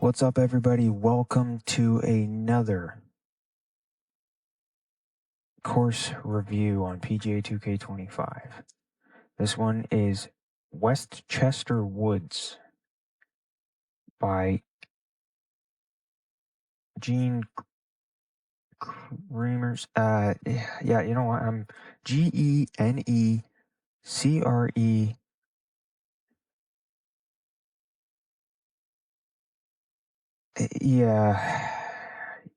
What's up, everybody? Welcome to another course review on PGA 2K25. This one is Westchester Woods by GeneCreemers. Yeah, you know what? I'm GeneCre. Yeah.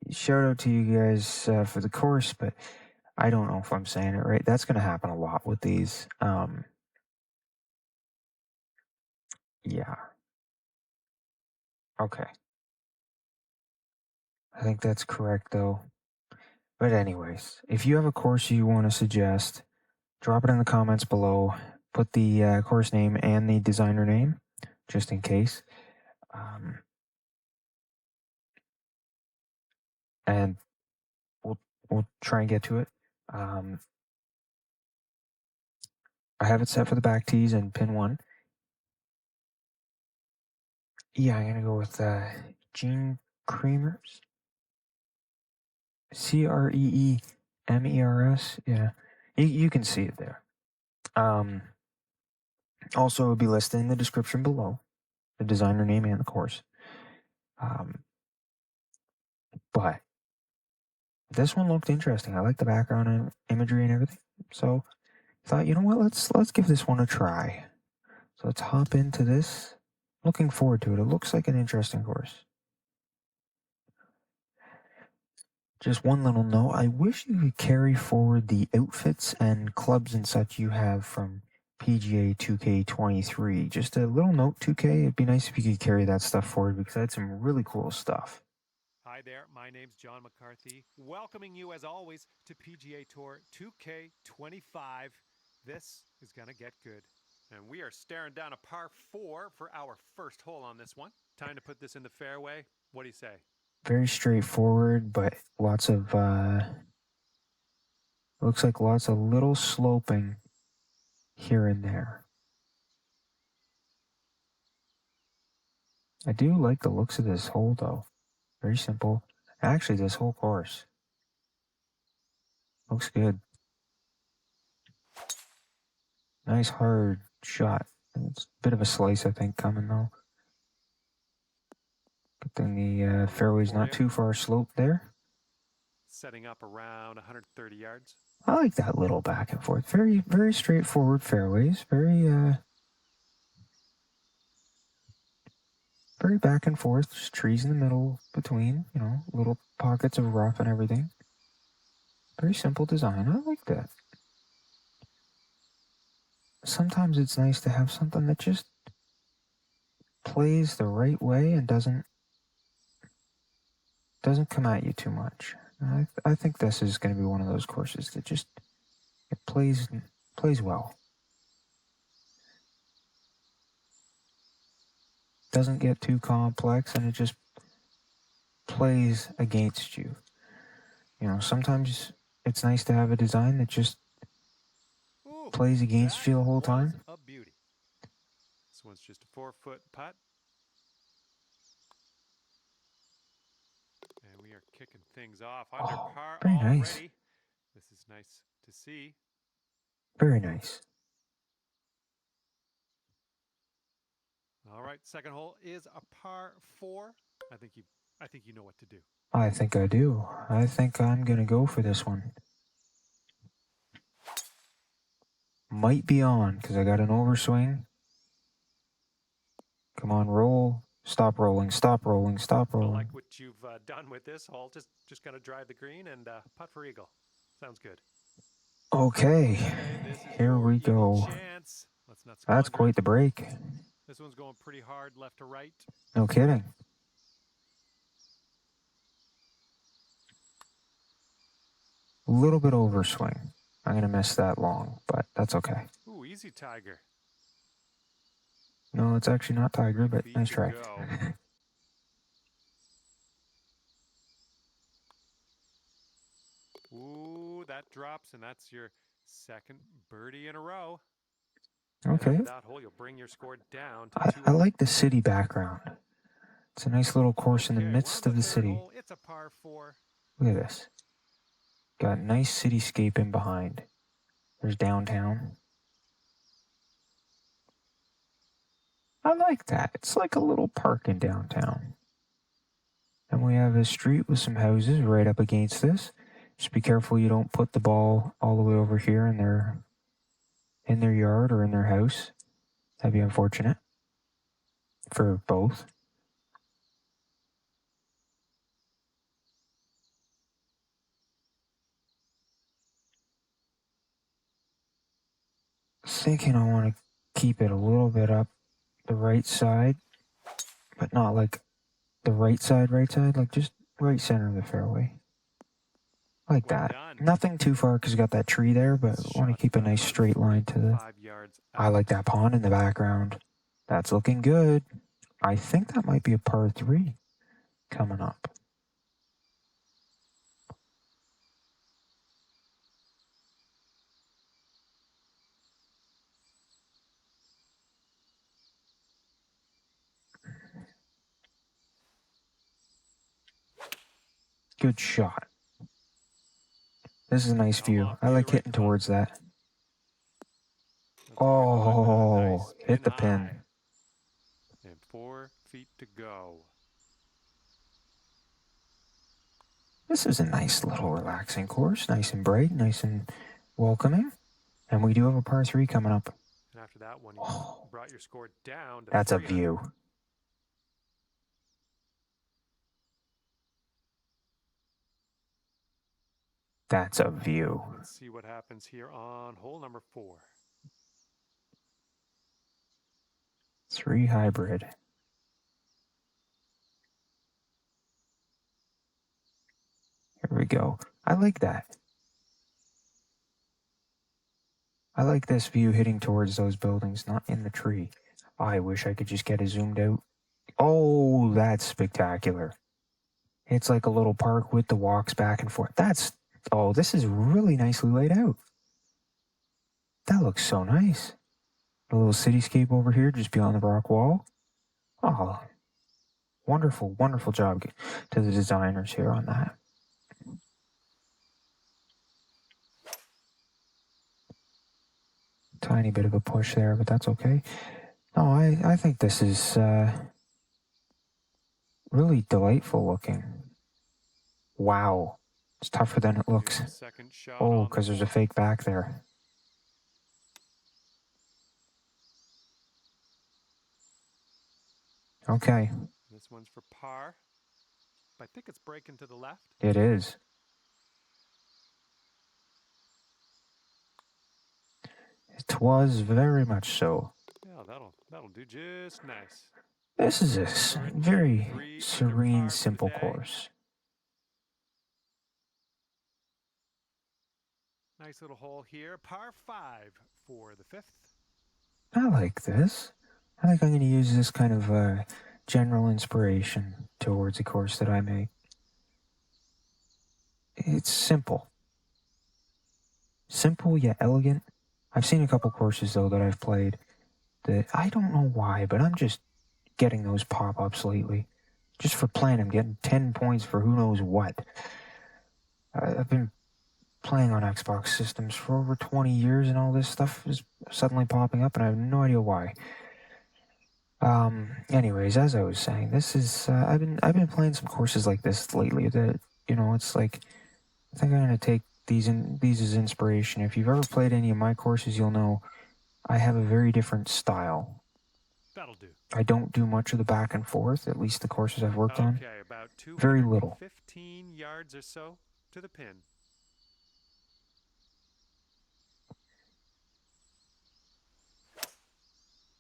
Shout out to you guys for the course, but I don't know if I'm saying it right. That's going to happen a lot with these. Yeah. Okay. I think that's correct, though. But anyways, if you have a course you want to suggest, drop it in the comments below. Put the course name and the designer name, just in case. And we'll try and get to it. I have it set for the back tees and pin 1. Yeah, I'm gonna go with GeneCreemers. CREEMERS. Yeah, you can see it there. Also, it will be listed in the description below, the designer name and the course. But this one looked interesting. I like the background and imagery and everything. So I thought, you know what, let's give this one a try. So let's hop into this. Looking forward to it. It looks like an interesting course. Just one little note, I wish you could carry forward the outfits and clubs and such you have from PGA 2K23. Just a little note, 2K, it'd be nice if you could carry that stuff forward because I had some really cool stuff. Hi there, my name's John McCarthy, welcoming you as always to PGA Tour 2K25. This is gonna get good. And we are staring down a par 4 for our first hole on this one. Time to put this in the fairway. What do you say? Very straightforward, but lots of, looks like lots of little sloping here and there. I do like the looks of this hole, though. Very simple. Actually, this whole course looks good. Nice hard shot. It's a bit of a slice, I think, coming though. Good thing the fairway's not too far sloped there. Setting up around 130 yards. I like that little back and forth. Very, very straightforward fairways. Very back and forth. Just trees in the middle between, little pockets of rough and everything. Very simple design. I like that. Sometimes it's nice to have something that just plays the right way and doesn't come at you too much. I think this is going to be one of those courses that just it plays well. Doesn't get too complex, and it just plays against you. Sometimes it's nice to have a design that just plays against you the whole time. A beauty. This one's just a 4-foot putt. And we are kicking things off under par very already. Nice. This is nice to see. Very nice. All right, second hole is a par 4. I think you know what to do. I think I do. I think I'm gonna go for this one. Might be on because I got an overswing. Come on, roll. Stop rolling. Stop rolling. Stop rolling. I like what you've done with this hole. Just gonna drive the green and putt for eagle. Sounds good. Okay, here we go. That's quite the break. This one's going pretty hard left to right. No kidding. A little bit overswing. I'm going to miss that long, but that's okay. Ooh, easy, Tiger. No, it's actually not Tiger, but nice try. Ooh, that drops, and that's your second birdie in a row. Okay. That hole, you'll bring your score down to I like the city background. It's a nice little course in the midst of the city. Hole. It's a par 4. Look at this. Got nice cityscape in behind. There's downtown. I like that. It's like a little park in downtown. And we have a street with some houses right up against this. Just be careful you don't put the ball all the way over here in their yard or in their house. That'd be unfortunate for both. Thinking I want to keep it a little bit up the right side, but not like the right side, like just right center of the fairway. Like that. Nothing too far because you got that tree there, but I want to keep a nice straight line to the... I like that pond in the background. That's looking good. I think that might be a par 3 coming up. Good shot. This is a nice view. I like hitting towards that. Oh, hit the pin. And 4 feet to go. This is a nice little relaxing course. Nice and bright, nice and welcoming. And we do have a par 3 coming up. And after that one, you brought your score down to That's a view. That's a view. Let's see what happens here on hole number 4. 3 hybrid. Here we go. I like that. I like this view hitting towards those buildings, not in the tree. I wish I could just get it zoomed out. Oh, that's spectacular. It's like a little park with the walks back and forth. Oh, this is really nicely laid out. That looks so nice. A little cityscape over here just beyond the rock wall. Oh, wonderful, wonderful job to the designers here on that. Tiny bit of a push there, but that's okay. No, I think this is really delightful looking. Wow. It's tougher than it looks. Oh, because there's a fake back there. Okay. This one's for par. I think it's breaking to the left. It is. It was very much so. Yeah, that'll do just nice. This is a very serene, simple course. Nice little hole here. Par 5 for the 5th. I like this. I think I'm going to use this kind of general inspiration towards a course that I make. It's simple. Simple yet elegant. I've seen a couple courses, though, that I've played that I don't know why, but I'm just getting those pop-ups lately. Just for playing, I'm getting 10 points for who knows what. I've been playing on Xbox systems for over 20 years, and all this stuff is suddenly popping up, and I have no idea why. Anyways, as I was saying, this is I've been playing some courses like this lately that, it's like, I think I'm going to take these as inspiration. If you've ever played any of my courses, you'll know I have a very different style. That'll do. I don't do much of the back and forth, at least the courses I've worked on. Okay, about very little. 15 yards or so to the pin.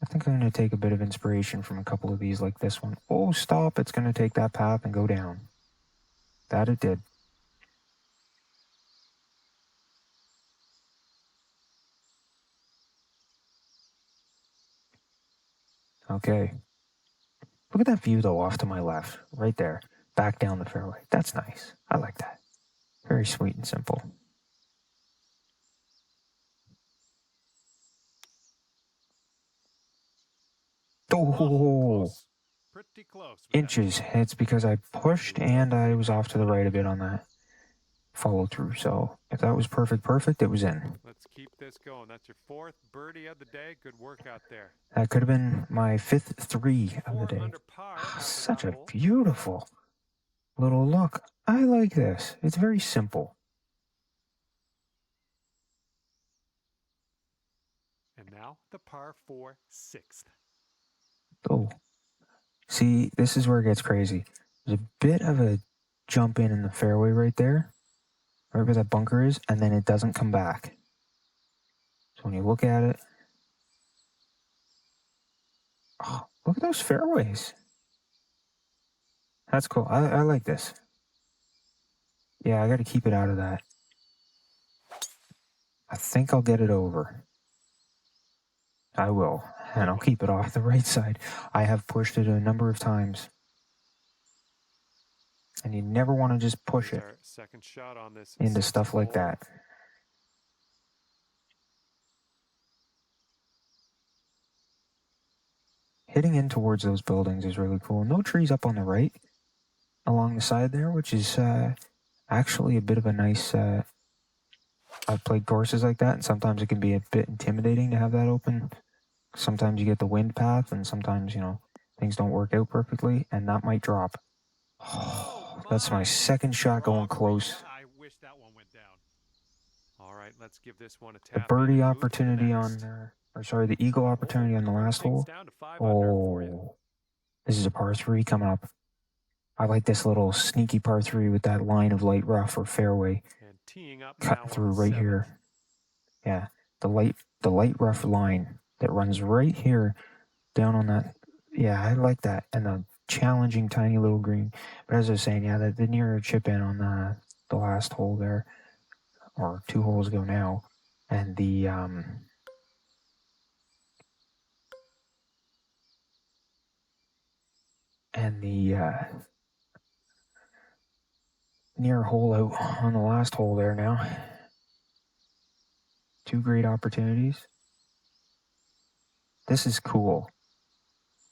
I think I'm going to take a bit of inspiration from a couple of these, like this one. Oh, stop. It's going to take that path and go down. That it did. Okay. Look at that view, though, off to my left. Right there. Back down the fairway. That's nice. I like that. Very sweet and simple. Oh! pretty close. With inches. It's because I pushed and I was off to the right a bit on that follow through. So if that was perfect, it was in. Let's keep this going. That's your 4th birdie of the day. Good work out there. That could have been my 5th 3 of the 4 day. under par after Such that a hole. beautiful little look. I like this. It's very simple. And now the par 4 6th. Oh, see, this is where it gets crazy. There's a bit of a jump in the fairway right there, right where that bunker is, and then it doesn't come back. So when you look at it, oh, look at those fairways. That's cool. I like this. Yeah, I got to keep it out of that. I think I'll get it over. I will, and I'll keep it off the right side. I have pushed it a number of times. And you never want to just push it Second shot on this into stuff like that. Hitting in towards those buildings is really cool. No trees up on the right along the side there, which is actually a bit of a nice... I've played courses like that, and sometimes it can be a bit intimidating to have that open. Sometimes you get the wind path, and sometimes, you know, things don't work out perfectly, and that might drop. Oh, that's my second shot going close. I wish that one went down. All right, let's give this one a The tap. birdie opportunity on, the eagle opportunity on the last hole. Oh, this is a par 3 coming up. I like this little sneaky par 3 with that line of light rough or fairway cut through right here. Yeah, the light rough line that runs right here down on that. Yeah, I like that. And the challenging tiny little green. But as I was saying, yeah, the nearer chip in on the last hole there, or 2 holes ago now, and the near hole out on the last hole there now. 2 great opportunities. This is cool.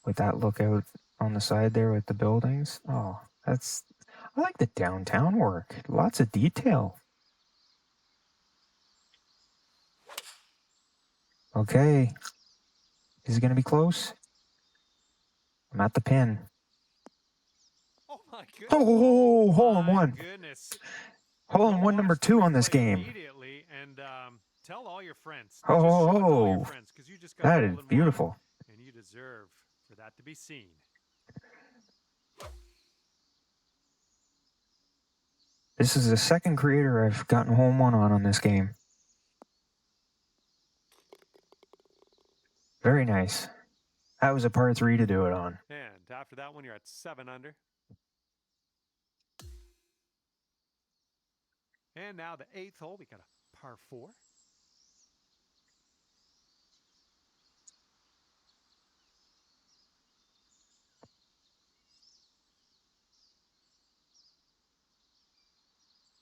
With that lookout on the side there with the buildings. Oh, I like the downtown work. Lots of detail. Okay. Is it going to be close? I'm at the pin. Oh my goodness. Oh, hole in one. Goodness. Hole in one number 2 on this game. Immediately and tell all your friends. Oh, You just got that is beautiful. And you deserve for that to be seen. This is the second creator I've gotten hole in one on this game. Very nice. That was a par 3 to do it on. And after that one, you're at 7 under. And now the 8th hole, we got a par 4.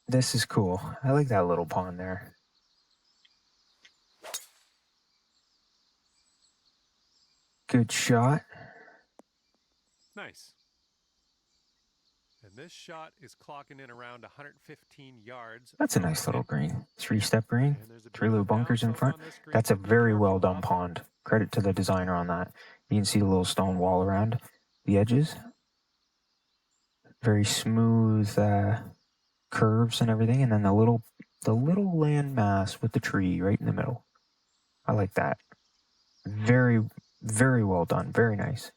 This is cool. I like that little pond there. Good shot. Nice. And this shot is clocking in around 115 yards. That's a nice little green. 3-step green. 3 little bunkers in front. That's a very well done pond. Credit to the designer on that. You can see the little stone wall around the edges. Very smooth curves and everything, and then the little land mass with the tree right in the middle. I like that. Very, very well done. Very nice.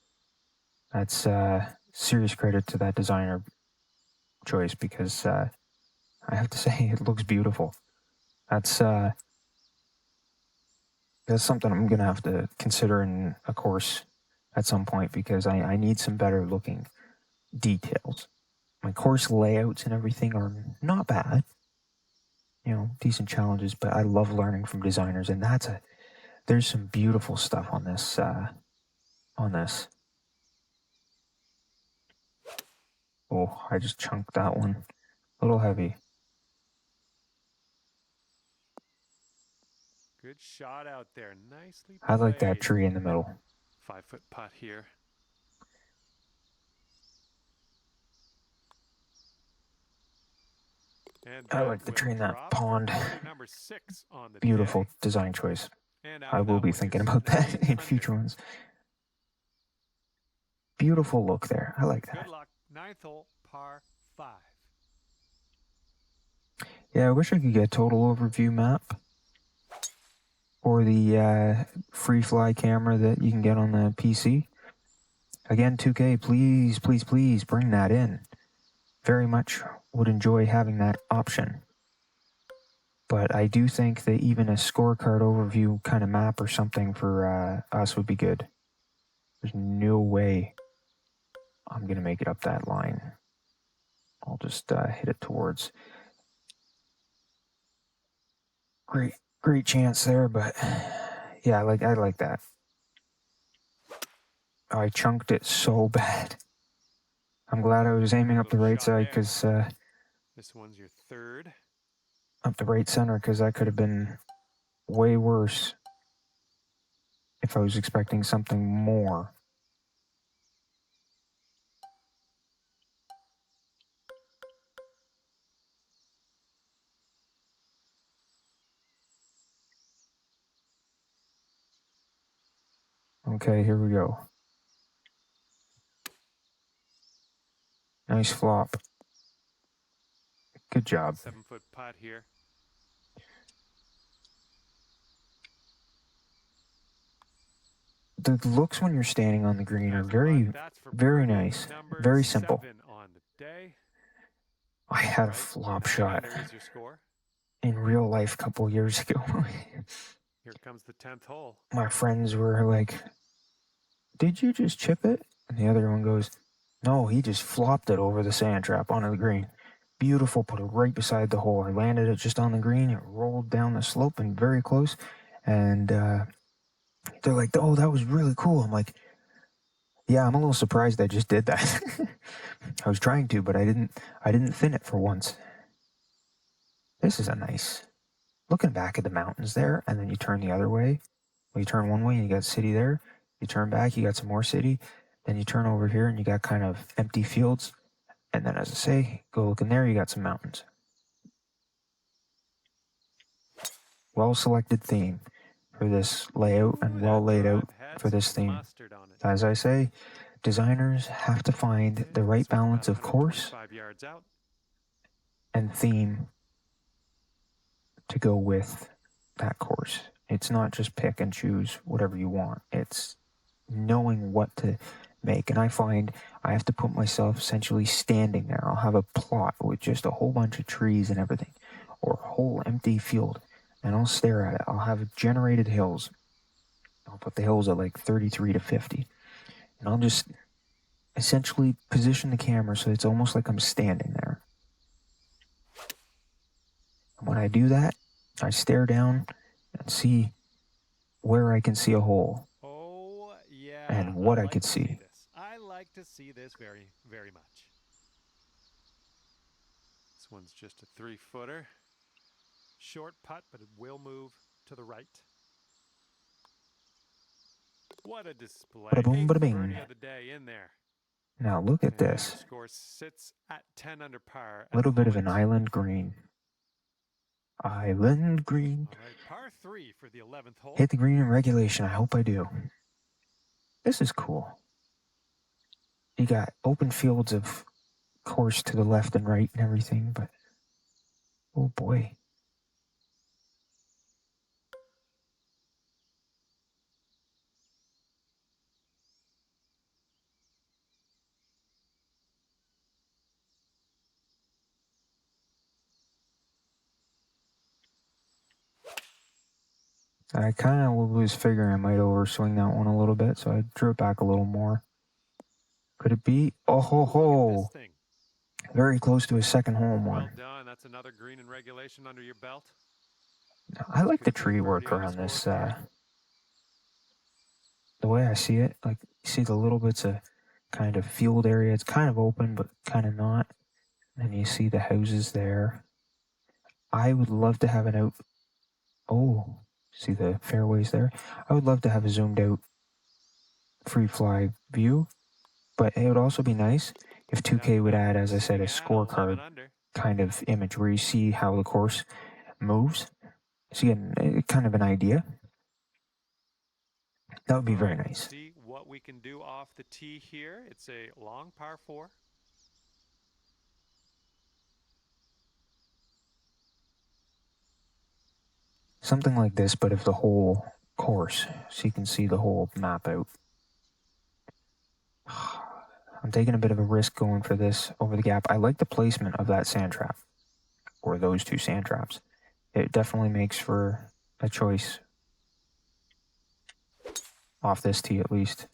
That's serious credit to that designer choice, because I have to say it looks beautiful. That's something I'm gonna have to consider in a course at some point, because I need some better looking details. My course layouts and everything are not bad, you know, decent challenges, but I love learning from designers, and there's some beautiful stuff on this. Oh, I just chunked that one. A little heavy. Good shot out there. Nicely played. I like that tree in the middle. 5-foot putt here. And I like the will tree in that drop for pond. birdie number 6 on the Beautiful day. design choice. And I will be thinking about that in future ones. Beautiful look there. I like that. Good luck. 9th hole, par 5. Yeah, I wish I could get a total overview map for the free fly camera that you can get on the PC. Again, 2K, please, please, please bring that in. Very much would enjoy having that option. But I do think that even a scorecard overview kind of map or something for us would be good. There's no way I'm going to make it up that line. I'll just hit it towards. Great chance there, but yeah, I like that. I chunked it so bad. I'm glad I was aiming up the right side because this one's your 3rd. Up the right center because that could have been way worse if I was expecting something more. Okay, here we go. Nice flop. Good job. 7-foot putt here. The looks when you're standing on the green are very, very nice. Very simple. On the day. I had a flop shot in real life a couple years ago. Here comes the 10th hole. My friends were like, "Did you just chip it?" And the other one goes, "No, he just flopped it over the sand trap onto the green." Beautiful, put it right beside the hole. I landed it just on the green. It rolled down the slope and very close. And they're like, "Oh, that was really cool." I'm like, "Yeah, I'm a little surprised I just did that." I was trying to, but I didn't thin it for once. This is a nice. Looking back at the mountains there, and then you turn the other way. Well, you turn one way and you got city there. You turn back, you got some more city. Then you turn over here and you got kind of empty fields. And then, as I say, go look in there, you got some mountains. Well selected theme for this layout and well laid out for this theme. As I say, designers have to find the right balance of course and theme to go with that course. It's not just pick and choose whatever you want. It's knowing what to make. And I find I have to put myself essentially standing there. I'll have a plot with just a whole bunch of trees and everything, or a whole empty field, and I'll stare at it. I'll have generated hills. I'll put the hills at like 33 to 50. And I'll just essentially position the camera so it's almost like I'm standing there. And when I do that, I stare down and see where I can see a hole. Oh, yeah. And what I could see. I like to see this very, very much. This one's just a 3-footer. Short putt, but it will move to the right. What a display. Bada boom, bada bing. Birdie of the day in there. Now look at this. Score sits at 10 under par. A little bit of an island green. Island green. All right, par 3 for the 11th hole. Hit the green in regulation. I hope I do. This is cool. You got open fields of course to the left and right and everything, but oh boy. I kind of was figuring I might overswing that one a little bit, so I drew it back a little more. Could it be? Oh ho ho! Very close to a second home one. Well done. That's another green in regulation under your belt. I like the tree work around this. The way I see it, like you see the little bits of kind of field area. It's kind of open, but kind of not. And you see the houses there. I would love to have an out. Oh, see the fairways there? I would love to have a zoomed out free fly view, but it would also be nice if 2K would add, as I said, a scorecard kind of image where you see how the course moves. So you get kind of an idea. That would be very nice. Let's see what we can do off the tee here. It's a long par 4. Something like this, but of the whole course, so you can see the whole map out. I'm taking a bit of a risk going for this over the gap. I like the placement of that sand trap, or those two sand traps. It definitely makes for a choice off this tee at least.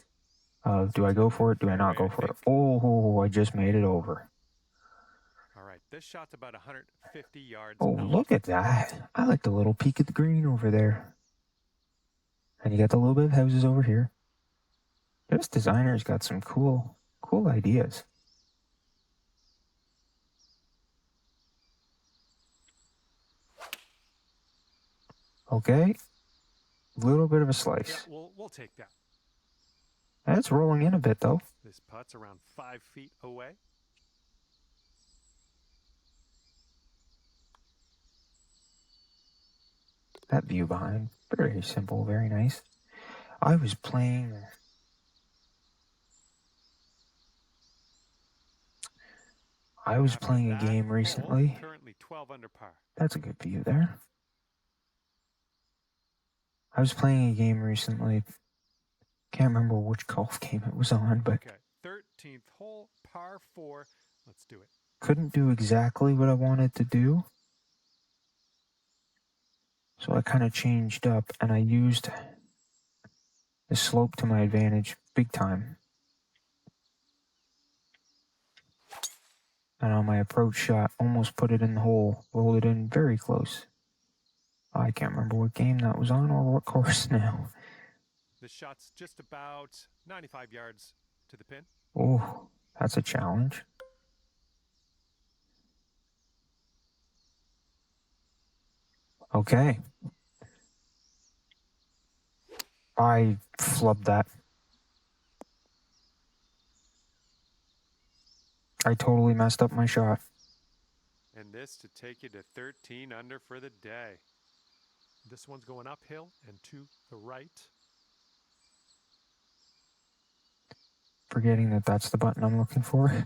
Do I go for it? Do I not go for it? Oh, I just made it over. All right, this shot's about 150 yards. Oh, look at that. I like the little peak of the green over there. And you got the little bit of houses over here. This designer's got some cool ideas. Okay. Little bit of a slice. Yeah, we'll take that. That's rolling in a bit, though. This putt's around 5 feet away. That view behind, very simple, very nice. I was playing a game recently. Currently 12 under par. That's a good view there. I was playing a game recently. Can't remember which golf game it was on, but okay, 13th hole, par 4. Let's do it. Couldn't do exactly what I wanted to do. So I kind of changed up and I used the slope to my advantage big time. And on my approach shot, almost put it in the hole, rolled it in very close. I can't remember what game that was on or what course now. The shot's just about 95 yards to the pin. Oh, that's a challenge. Okay. I flubbed that. I totally messed up my shot. And this to take you to 13 under for the day. This one's going uphill and to the right. Forgetting that that's the button I'm looking for.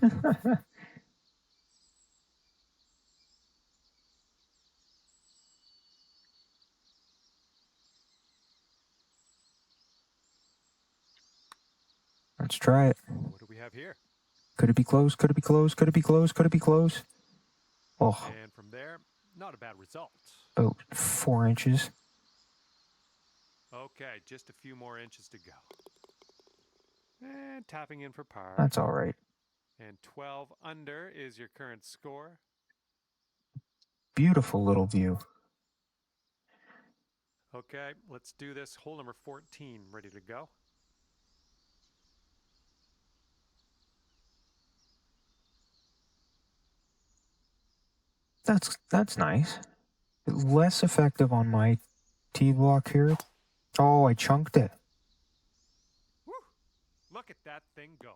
Let's try it. What do we have here? Could it be close? Could it be close? Could it be close? Could it be close? Oh. And from there, not a bad result. About 4 inches. Okay, just a few more inches to go. And tapping in for par. That's all right. And 12 under is your current score. Beautiful little view. Okay, let's do this. Hole number 14, ready to go. That's nice. Less effective on my tee block here. Oh, I chunked it. Woo! Look at that thing go.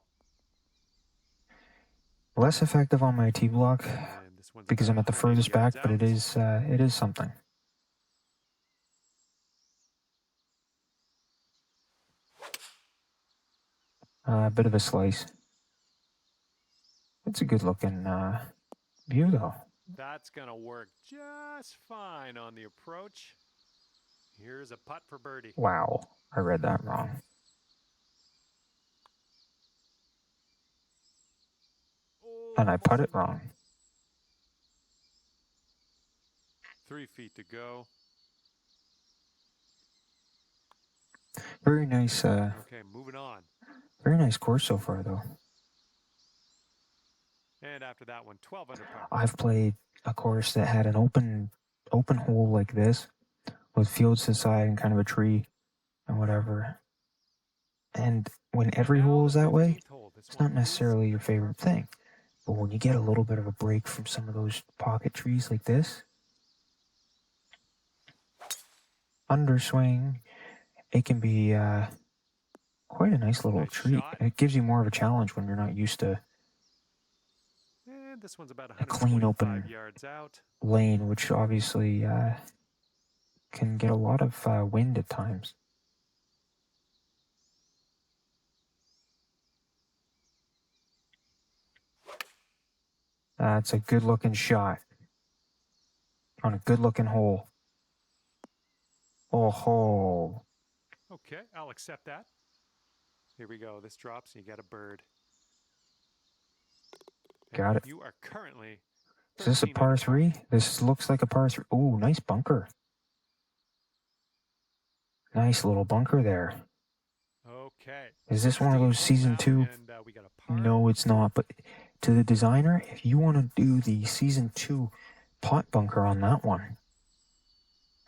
Less effective on my tee block because I'm at the furthest back, but it is something. A bit of a slice. It's a good looking view though. That's gonna work just fine on the approach. Here's a putt for birdie. Wow, I read that wrong. And I put it wrong. 3 feet to go. Very nice. Okay, moving on. Very nice course so far, though. And after that one, 12 under par. I've played a course that had an open hole like this, with fields to the side and kind of a tree and whatever. And when every hole is that way, it's not necessarily your favorite thing. But when you get a little bit of a break from some of those pocket trees like this, underswing, it can be quite a nice little treat. It gives you more of a challenge when you're not used to this one's about a clean 125 open yards out. lane, which obviously can get a lot of wind at times. That's a good-looking shot on a good-looking hole. Oh ho! Okay, I'll accept that. Here we go. This drops and you get a bird. Got it. You are currently. Is this a par 3? This looks like a par 3. Oh, nice bunker. Nice little bunker there. Okay. Is this one of those season 2? We got a par. No, it's not. But to the designer, if you want to do the season 2 pot bunker on that one,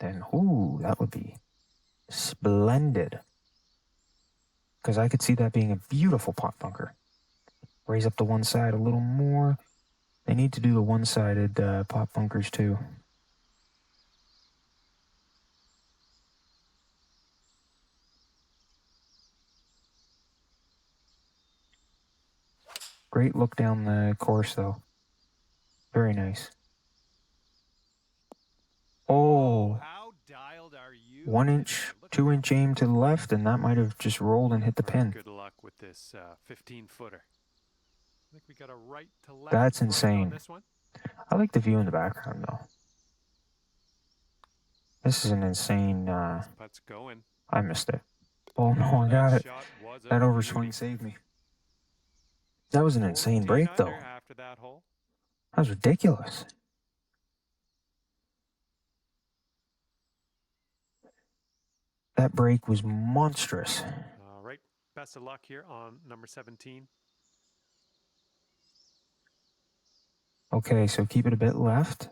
then ooh, that would be splendid. Because I could see that being a beautiful pot bunker. Raise up the one side a little more. They need to do the one-sided pot bunkers too. Great look down the course though. Very nice. Oh, how dialed are you? 1 inch, 2 inch aim to the left, and that might have just rolled and hit the pin. Good luck with this 15-footer. I think we got a right to left. That's insane. On this one. I like the view in the background though. This is an insane. Putt's going. I missed it. Oh no, I got it. That overswing saved me. That was an insane break though. After that hole. That was ridiculous. That break was monstrous. All right. Best of luck here on number 17. Okay, so keep it a bit left.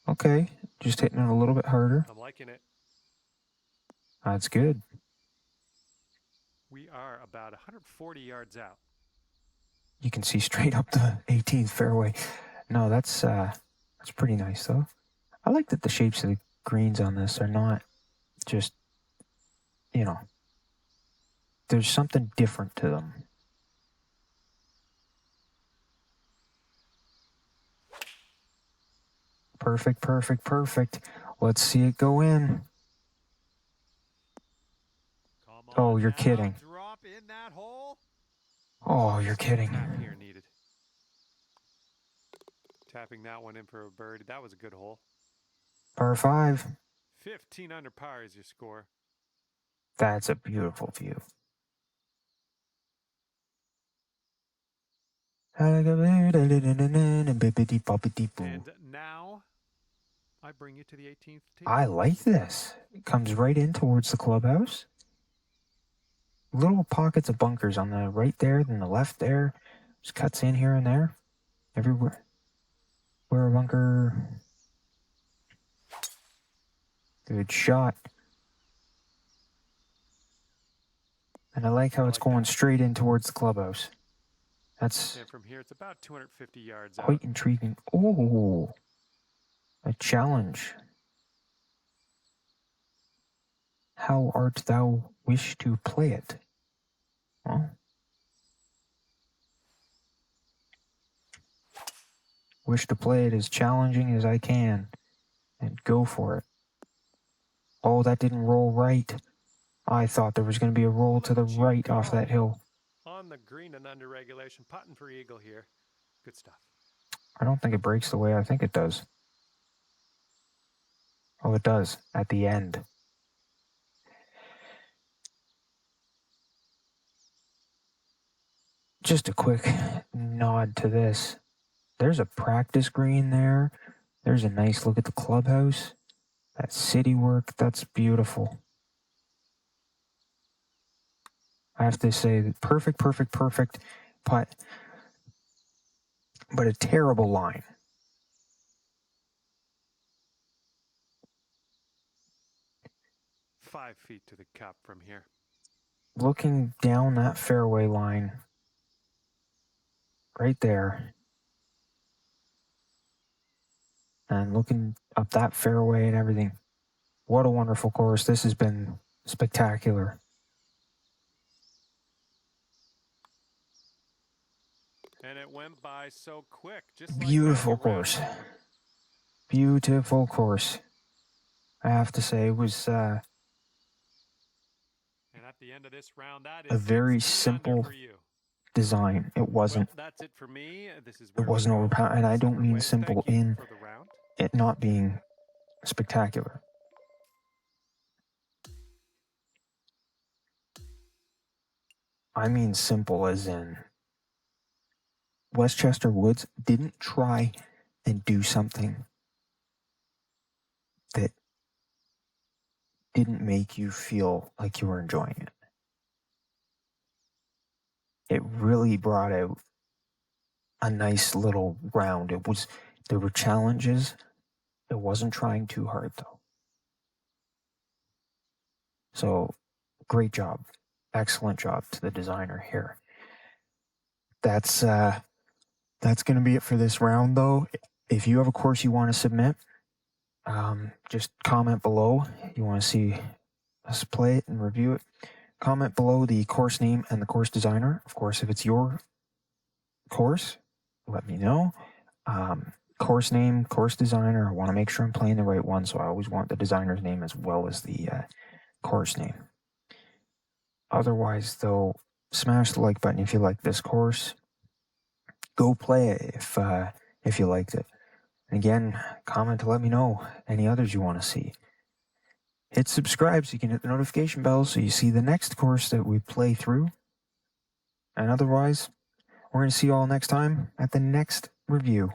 Okay, just hitting it a little bit harder. I'm liking it. That's good. We are about 140 yards out. You can see straight up the 18th fairway. No, that's pretty nice though. I like that the shapes of the greens on this are not just, you know, there's something different to them. Perfect, perfect, perfect. Let's see it go in. Oh, you're kidding. Drop in that hole. Oh, you're kidding. Tap here needed. Tapping that one in for a birdie. That was a good hole. Par 5. 15 under par is your score. That's a beautiful view. And now I bring you to the 18th tee. I like this. It comes right in towards the clubhouse. Little pockets of bunkers on the right there, then the left there. Just cuts in here and there. Everywhere. Where a bunker. Good shot. And I like how it's going straight in towards the clubhouse. That's and from here it's about 250 yards quite out. Intriguing. Oh, a challenge. How art thou wish to play it? Well, wish to play it as challenging as I can and go for it. Oh, that didn't roll right. I thought there was going to be a roll to the right off that hill. On the green and under regulation, putting for eagle here. Good stuff. I don't think it breaks the way I think it does. Oh, it does at the end. Just a quick nod to this. There's a practice green there. There's a nice look at the clubhouse. That city work, that's beautiful. I have to say, perfect, perfect, perfect putt. But a terrible line. .5 feet to the cup from here. Looking down that fairway line, right there, and looking up that fairway and everything. What a wonderful course. This has been spectacular. And it went by so quick, just Beautiful like that. course. Beautiful course. I have to say, it was And at the end of this round, that a is very 16 under simple for you. design. It wasn't. Well, that's it for me. This is It where wasn't we go overpowered, for and I this don't mean underway. simple Thank you in for the round. it not being spectacular. I mean simple as in Westchester Woods didn't try and do something that didn't make you feel like you were enjoying it. It really brought out a nice little round. There were challenges. It wasn't trying too hard though. So great job. Excellent job to the designer here. That's going to be it for this round though. If you have a course you want to submit, just comment below. You want to see us play it and review it. Comment below the course name and the course designer. Of course, if it's your course, let me know. Course name, course designer. I want to make sure I'm playing the right one, so I always want the designer's name as well as the course name. Otherwise, though, smash the like button if you like this course. Go play it if you liked it. And again, comment to let me know any others you want to see. Hit subscribe so you can hit the notification bell so you see the next course that we play through. And otherwise, we're going to see you all next time at the next review.